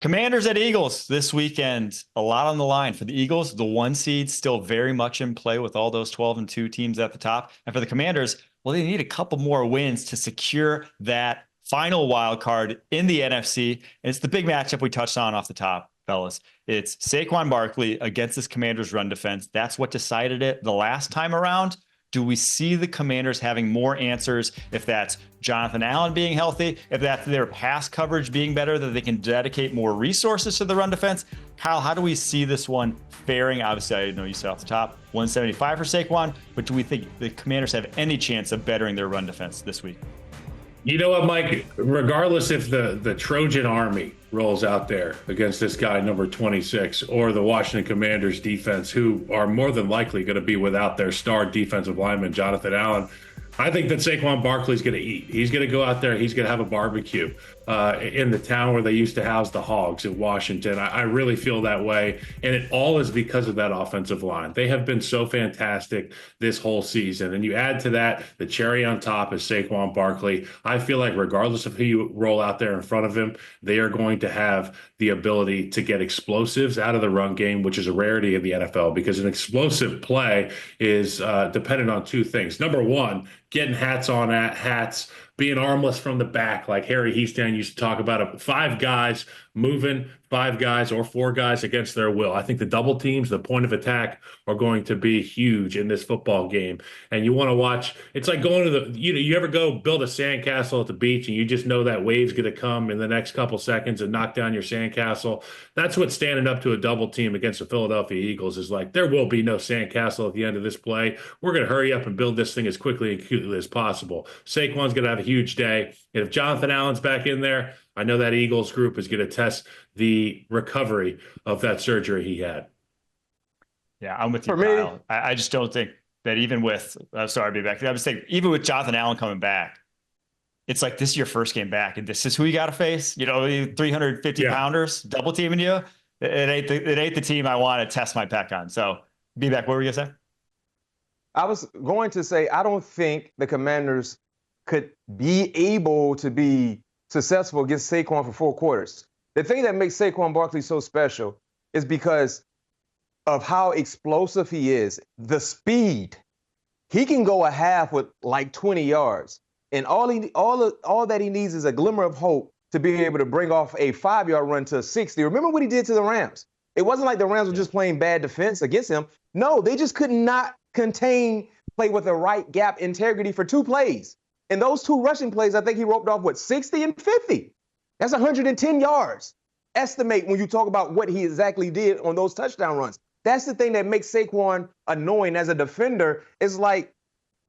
Commanders at Eagles this weekend. A lot on the line for the Eagles. The one seed still very much in play with all those 12-2 teams at the top. And for the Commanders, well, they need a couple more wins to secure that final wild card in the NFC. And it's the big matchup we touched on off the top, fellas. It's Saquon Barkley against this Commanders run defense. That's what decided it the last time around. Do we see the Commanders having more answers if that's Jonathan Allen being healthy, if that's their pass coverage being better, that they can dedicate more resources to the run defense? Kyle, how do we see this one faring? Obviously, I know you said off the top, 175 for Saquon, but do we think the Commanders have any chance of bettering their run defense this week? You know what, Mike? Regardless if the Trojan Army rolls out there against this guy, number 26, or the Washington Commanders defense, who are more than likely going to be without their star defensive lineman, Jonathan Allen, I think that Saquon Barkley's going to eat. He's going to go out there. He's going to have a barbecue in the town where they used to house the Hogs in Washington. I really feel that way. And it all is because of that offensive line. They have been so fantastic this whole season. And you add to that, the cherry on top is Saquon Barkley. I feel like regardless of who you roll out there in front of him, they are going to have the ability to get explosives out of the run game, which is a rarity in the NFL because an explosive play is dependent on two things. Number one, getting hats, being armless from the back, like Harry Heastan used to talk about, 5 guys moving, 5 guys or 4 guys against their will. I think the double teams, the point of attack, are going to be huge in this football game. And you want to watch, it's like going to the, you ever go build a sandcastle at the beach and you just know that wave's going to come in the next couple seconds and knock down your sandcastle? That's what standing up to a double team against the Philadelphia Eagles is like. There will be no sandcastle at the end of this play. We're going to hurry up and build this thing as quickly and acutely as possible. Saquon's going to have a huge day. And if Jonathan Allen's back in there, I know that Eagles group is going to test the recovery of that surgery he had. Yeah, I'm with you, For Kyle. me, I just don't think that even with, sorry to be back. I was thinking, even with Jonathan Allen coming back, it's like this is your first game back, and this is who you got to face. 350 pounders double teaming you. It ain't the team I want to test my pec on. So, be back. What were you gonna say? I was going to say, I don't think the Commanders could be able to be successful against Saquon for 4 quarters. The thing that makes Saquon Barkley so special is because of how explosive he is, the speed. He can go a half with like 20 yards. And all that he needs is a glimmer of hope to be able to bring off a 5-yard run to 60. Remember what he did to the Rams? It wasn't like the Rams were just playing bad defense against him. No, they just could not play with the right gap integrity for 2 plays. And those 2 rushing plays, I think he roped off, 60 and 50. That's 110 yards. Estimate when you talk about what he exactly did on those touchdown runs. That's the thing that makes Saquon annoying as a defender. It's like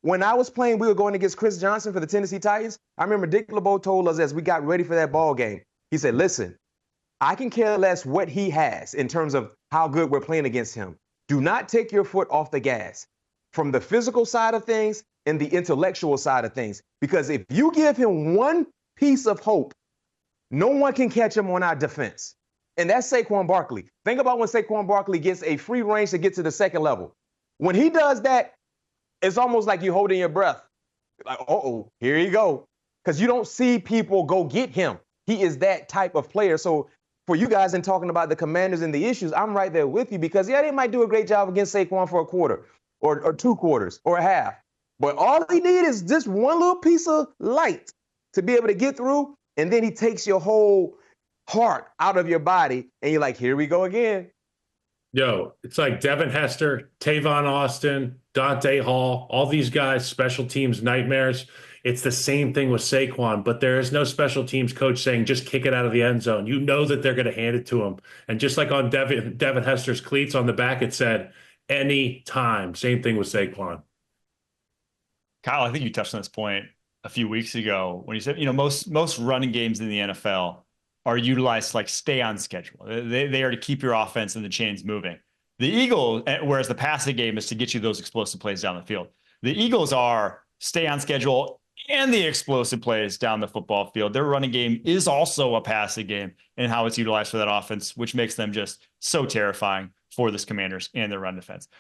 when I was playing, we were going against Chris Johnson for the Tennessee Titans. I remember Dick LeBeau told us as we got ready for that ball game, he said, listen, I can care less what he has in terms of how good we're playing against him. Do not take your foot off the gas from the physical side of things and the intellectual side of things. Because if you give him one piece of hope, no one can catch him on our defense. And that's Saquon Barkley. Think about when Saquon Barkley gets a free range to get to the second level. When he does that, it's almost like you're holding your breath. Like, here you go. Because you don't see people go get him. He is that type of player. So for you guys in talking about the Commanders and the issues, I'm right there with you because, yeah, they might do a great job against Saquon for a quarter or 2 quarters or a half. But all he needs is just one little piece of light to be able to get through, and then he takes your whole heart out of your body, and you're like, here we go again. Yo, it's like Devin Hester, Tavon Austin, Dante Hall, all these guys, special teams nightmares. It's the same thing with Saquon, but there is no special teams coach saying just kick it out of the end zone. You know that they're going to hand it to him. And just like on Devin Hester's cleats on the back, it said, any time. Same thing with Saquon. Kyle, I think you touched on this point a few weeks ago when you said, most running games in the NFL are utilized to like stay on schedule. They are to keep your offense and the chains moving. The Eagles, whereas the passing game is to get you those explosive plays down the field. The Eagles are stay on schedule and the explosive plays down the football field. Their running game is also a passing game and how it's utilized for that offense, which makes them just so terrifying for this Commanders and their run defense.